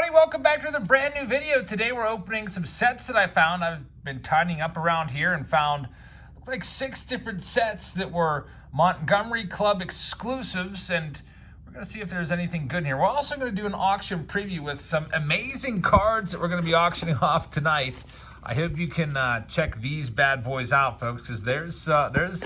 everybody, welcome back to another brand new video. Today we're opening some sets that I found. I've been tidying up around here and found looks like 6 different sets that were Montgomery Club exclusives, and we're going to see if there's anything good in here. We're also going to do an auction preview with some amazing cards that we're going to be auctioning off tonight. I hope you can check these bad boys out, folks, because there's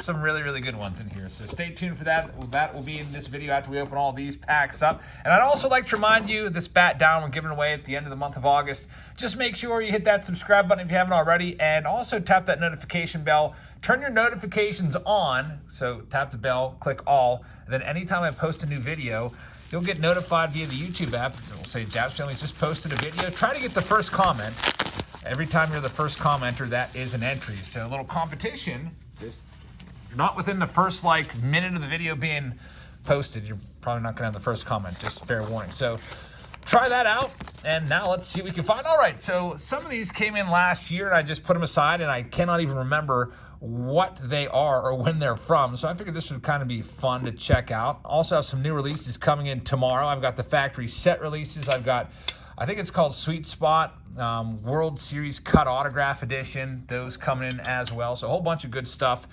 some really good ones in here. So stay tuned for that. That will be in this video after we open all these packs up. And I'd also like to remind you, this bat down we're giving away at the end of the month of August. Just make sure you hit that subscribe button if you haven't already, and also tap that notification bell. Turn your notifications on, so tap the bell, click all, and then anytime I post a new video, you'll get notified via the YouTube app. It'll say Jabs Family's just posted a video. Try to get the first comment. Every time you're the first commenter, that is an entry. So a little competition. Just you're not within the first minute of the video being posted, you're probably not gonna have the first comment, just fair warning. So try that out, and now let's see what we can find. All right, so some of these came in last year, and I just put them aside, and I cannot even remember what they are or when they're from. So I figured this would kind of be fun to check out. Also have some new releases coming in tomorrow. I've got the factory set releases. I've got, I think it's called Sweet Spot World Series Cut Autograph Edition. Those coming in as well. So a whole bunch of good stuff.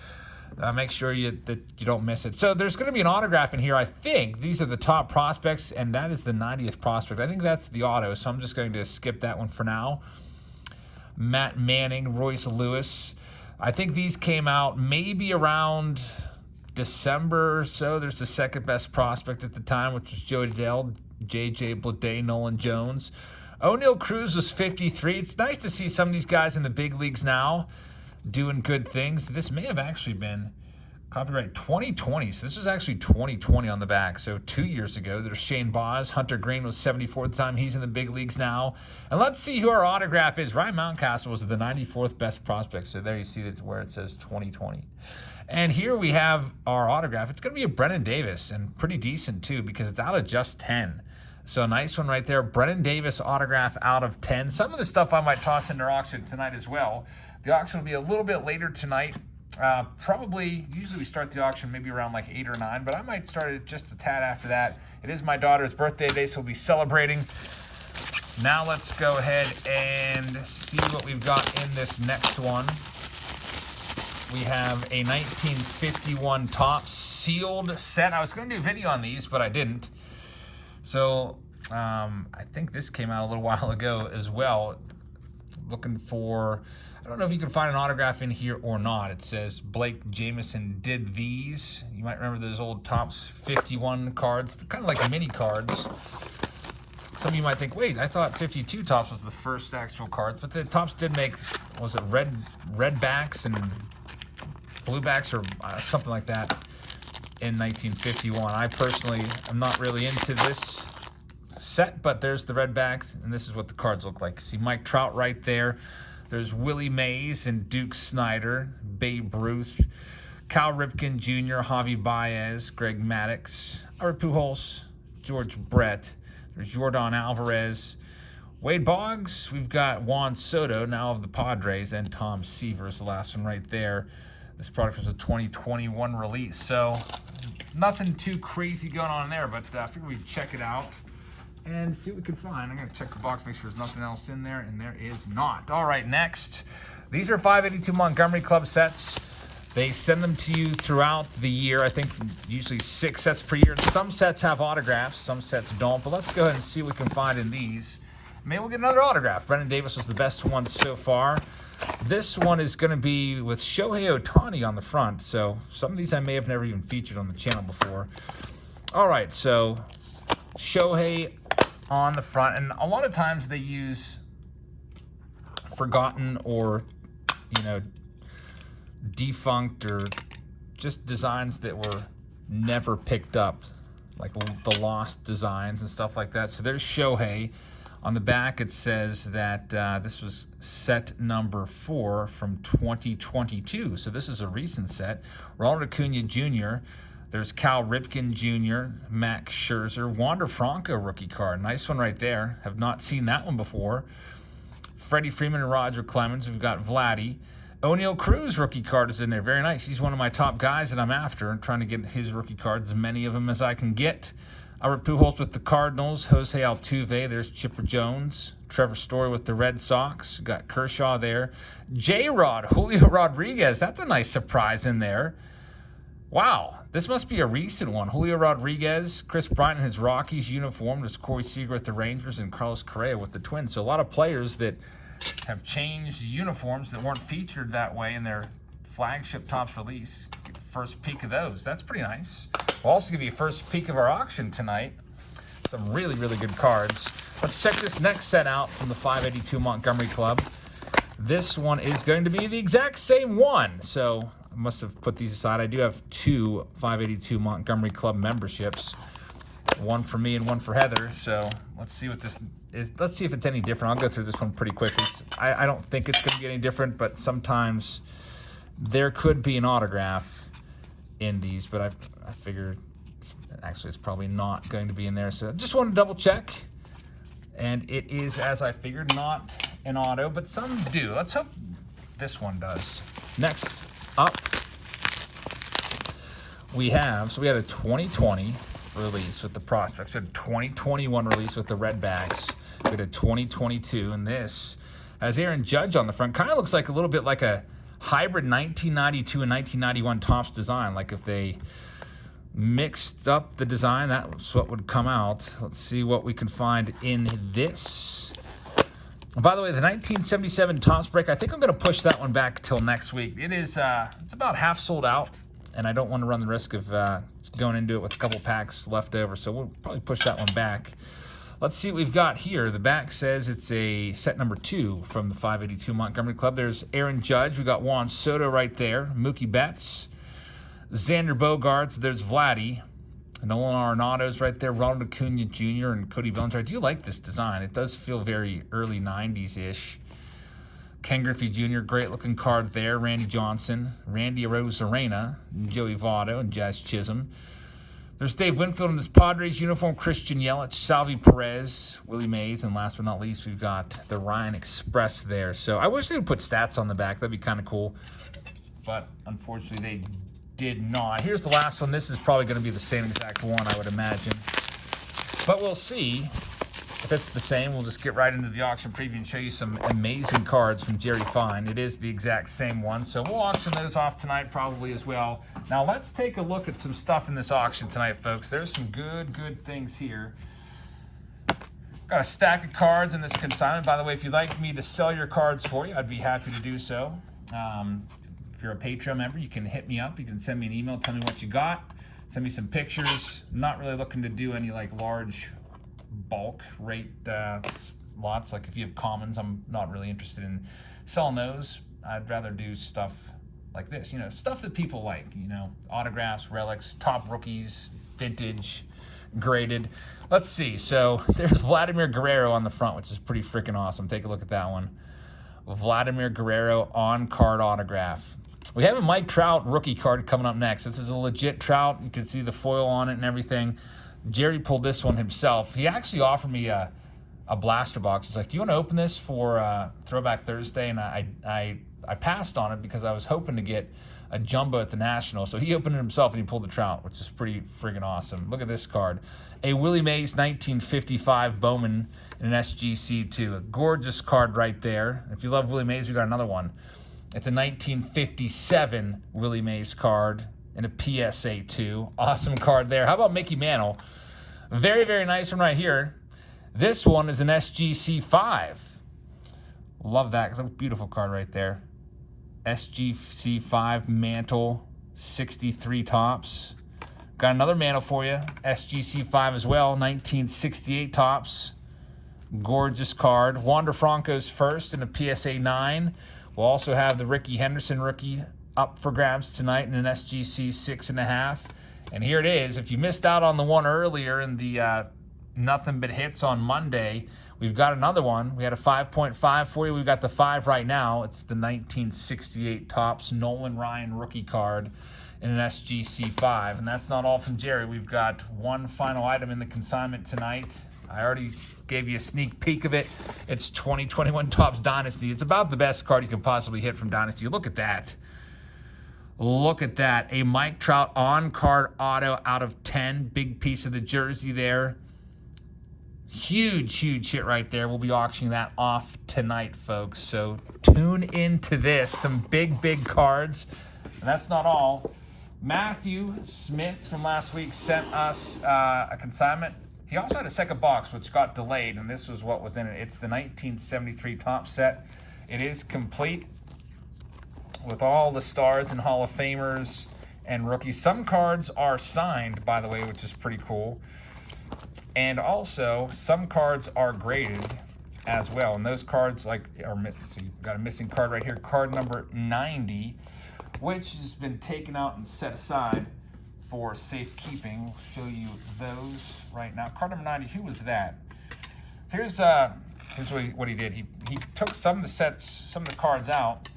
Make sure that you don't miss it. So there's going to be an autograph in here. I think these are the top prospects, and that is the 90th prospect. I think that's the auto, so I'm just going to skip that one for now. Matt Manning, Royce Lewis. I think these came out maybe around December or so. There's the second best prospect at the time, which was Joey Dell, J.J. Bleday, Nolan Jones. O'Neal Cruz was 53. It's nice to see some of these guys in the big leagues now doing good things. This may have actually been copyright 2020, so this was actually 2020 on the back, so 2 years ago. There's Shane Baz. Hunter Green was 74 at the time. He's in the big leagues now. And let's see who our autograph is. Ryan Mountcastle was the 94th best prospect, so there you see that's where it says 2020. And here we have our autograph. It's going to be a Brennan Davis, and pretty decent too, because it's out of just 10. So a nice one right there. Brennan Davis autograph out of 10. Some of the stuff I might toss into auction tonight as well. The auction will be a little bit later tonight. Usually we start the auction maybe around 8 or 9, but I might start it just a tad after that. It is my daughter's birthday today, so we'll be celebrating. Now let's go ahead and see what we've got in this next one. We have a 1951 Topps sealed set. I was going to do a video on these, but I didn't. So I think this came out a little while ago as well. Looking for, I don't know if you can find an autograph in here or not. It says Blake Jameson did these. You might remember those old Topps 51 cards. They're kind of like mini cards. Some of you might think, wait, I thought 52 Topps was the first actual cards, but the Topps did make, was it red backs and blue backs or something like that in 1951. I personally am not really into this set, but there's the red backs, and this is what the cards look like. See Mike Trout right there. There's Willie Mays and Duke Snider, Babe Ruth, Cal Ripken Jr., Javi Baez, Greg Maddux, Albert Pujols, George Brett. There's Jordan Alvarez, Wade Boggs. We've got Juan Soto, now of the Padres, and Tom Seaver's the last one right there. This product was a 2021 release, so nothing too crazy going on there, but I figured we'd check it out and see what we can find. I'm going to check the box, make sure there's nothing else in there, and there is not. All right, next. These are 582 Montgomery Club sets. They send them to you throughout the year. I think usually 6 sets per year. Some sets have autographs, some sets don't, but let's go ahead and see what we can find in these. Maybe we'll get another autograph. Brennan Davis was the best one so far. This one is going to be with Shohei Ohtani on the front, so some of these I may have never even featured on the channel before. All right, so Shohei on the front, and a lot of times they use forgotten or, defunct or just designs that were never picked up, like the lost designs and stuff like that. So there's Shohei. On the back, it says that this was set number 4 from 2022. So this is a recent set. Ronald Acuna Jr., there's Cal Ripken Jr., Max Scherzer, Wander Franco rookie card. Nice one right there. Have not seen that one before. Freddie Freeman and Roger Clemens. We've got Vladdy. O'Neal Cruz rookie card is in there. Very nice. He's one of my top guys that I'm after. I'm trying to get his rookie cards, as many of them as I can get. Albert Pujols with the Cardinals. Jose Altuve. There's Chipper Jones. Trevor Story with the Red Sox. Got Kershaw there. J-Rod, Julio Rodriguez. That's a nice surprise in there. Wow, this must be a recent one. Julio Rodriguez, Chris Bryant in his Rockies uniform. There's Corey Seager with the Rangers and Carlos Correa with the Twins. So a lot of players that have changed uniforms that weren't featured that way in their flagship Topps release. Get the first peek of those. That's pretty nice. We'll also give you a first peek of our auction tonight. Some really, really good cards. Let's check this next set out from the 582 Montgomery Club. This one is going to be the exact same one. So I must have put these aside. I do have 2 582 Montgomery Club memberships. One for me and one for Heather. So let's see what this is. Let's see if it's any different. I'll go through this one pretty quickly. I don't think it's going to be any different, but sometimes there could be an autograph in these, but I figured actually it's probably not going to be in there. So I just want to double check. And it is, as I figured, not an auto, but some do. Let's hope this one does. Next up, we had a 2020 release with the Prospects. We had a 2021 release with the Red Bags. We had a 2022, and this has Aaron Judge on the front. Kind of looks like a little bit like a hybrid 1992 and 1991 Topps design. Like if they mixed up the design, that's what would come out. Let's see what we can find in this. By the way, the 1977 Topps break, I think I'm going to push that one back till next week. It is, it's about half sold out, and I don't want to run the risk of going into it with a couple packs left over, so we'll probably push that one back. Let's see what we've got here. The back says it's a set number 2 from the 582 Montgomery Club. There's Aaron Judge. We got Juan Soto right there. Mookie Betts. Xander Bogaerts. There's Vladdy. Nolan Arenado's right there. Ronald Acuna Jr. and Cody Bellinger. I do like this design. It does feel very early 90s-ish. Ken Griffey Jr., great-looking card there. Randy Johnson. Randy Arozarena. Joey Votto and Jazz Chisholm. There's Dave Winfield in his Padres uniform. Christian Yelich. Salvi Perez. Willie Mays. And last but not least, we've got the Ryan Express there. So I wish they would put stats on the back. That'd be kind of cool. But unfortunately, they did not. Here's the last one. This is probably going to be the same exact one, I would imagine. But we'll see. If it's the same, we'll just get right into the auction preview and show you some amazing cards from Jerry Fine. It is the exact same one, so we'll auction those off tonight probably as well. Now let's take a look at some stuff in this auction tonight, folks. There's some good things here. Got a stack of cards in this consignment. By the way, if you'd like me to sell your cards for you, I'd be happy to do so. If you're a Patreon member, you can hit me up. You can send me an email, tell me what you got. Send me some pictures. I'm not really looking to do any like large bulk rate lots. Like if you have commons, I'm not really interested in selling those. I'd rather do stuff like this, you know, stuff that people like, you know, autographs, relics, top rookies, vintage, graded. Let's see. So there's Vladimir Guerrero on the front, which is pretty freaking awesome. Take a look at that one. Vladimir Guerrero on-card autograph. We have a Mike Trout rookie card coming up next. This is a legit Trout. You can see the foil on it and everything. Jerry pulled this one himself. He actually offered me a blaster box. He's like, do you want to open this for Throwback Thursday? And I passed on it because I was hoping to get a jumbo at the National. So he opened it himself and he pulled the Trout, which is pretty friggin' awesome. Look at this card. A Willie Mays 1955 Bowman in an SGC2. A gorgeous card right there. If you love Willie Mays, we got another one. It's a 1957 Willie Mays card in a PSA 2. Awesome card there. How about Mickey Mantle? Very nice one right here. This one is an SGC 5. Love that. Beautiful card right there. SGC 5 Mantle, 63 Topps. Got another Mantle for you. SGC 5 as well, 1968 Topps. Gorgeous card. Wander Franco's first in a PSA 9. We'll also have the Ricky Henderson rookie up for grabs tonight in an SGC 6.5. And here it is. If you missed out on the one earlier in the Nothing But Hits on Monday, we've got another one. We had a 5.5 for you. We've got the 5 right now. It's the 1968 Topps Nolan Ryan rookie card in an SGC 5. And that's not all from Jerry. We've got one final item in the consignment tonight. I already gave you a sneak peek of it. It's 2021 Topps Dynasty. It's about the best card you can possibly hit from Dynasty. Look at that. Look at that. A Mike Trout on-card auto out of 10. Big piece of the jersey there. Huge hit right there. We'll be auctioning that off tonight, folks. So tune into this. Some big cards. And that's not all. Matthew Smith from last week sent us a consignment. He also had a second box, which got delayed, and this was what was in it. It's the 1973 top set. It is complete with all the stars and Hall of Famers and rookies. Some cards are signed, by the way, which is pretty cool. And also, some cards are graded as well. And those cards, so you've got a missing card right here, card number 90, which has been taken out and set aside for safekeeping. We'll show you those right now. Card number 90, who was that? Here's what he did. He took some of the sets, some of the cards out,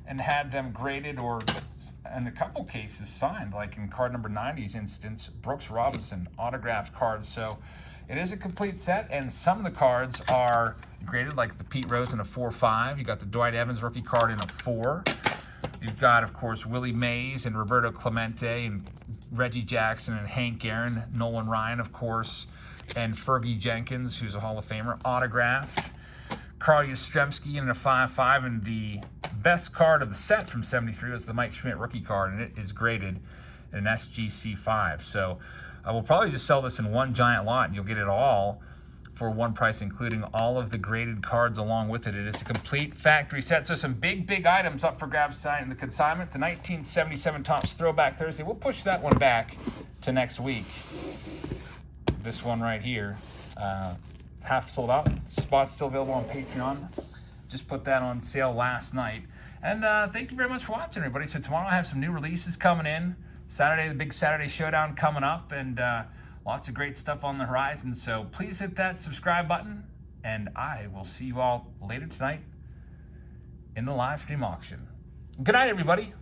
and had them graded or, in a couple cases, signed, like in card number 90's instance, Brooks Robinson autographed cards. So it is a complete set, and some of the cards are graded, like the Pete Rose in a 4-5. You got the Dwight Evans rookie card in a 4. You've got, of course, Willie Mays and Roberto Clemente and Reggie Jackson and Hank Aaron, Nolan Ryan, of course, and Fergie Jenkins, who's a Hall of Famer, autographed. Carl Yastrzemski in a 5-5, and the best card of the set from 73 was the Mike Schmidt rookie card, and it is graded in an SGC5. So I will probably just sell this in one giant lot, and you'll get it all for one price, including all of the graded cards along with it. It is a complete factory set. So some big items up for grabs tonight in the consignment. The 1977 Topps Throwback Thursday. We'll push that one back to next week. This one right here, half sold out. Spots still available on Patreon. Just put that on sale last night. And thank you very much for watching, everybody. So tomorrow I have some new releases coming in. Saturday, the big Saturday Showdown coming up, and lots of great stuff on the horizon. So please hit that subscribe button, and I will see you all later tonight in the live stream auction. Good night, everybody.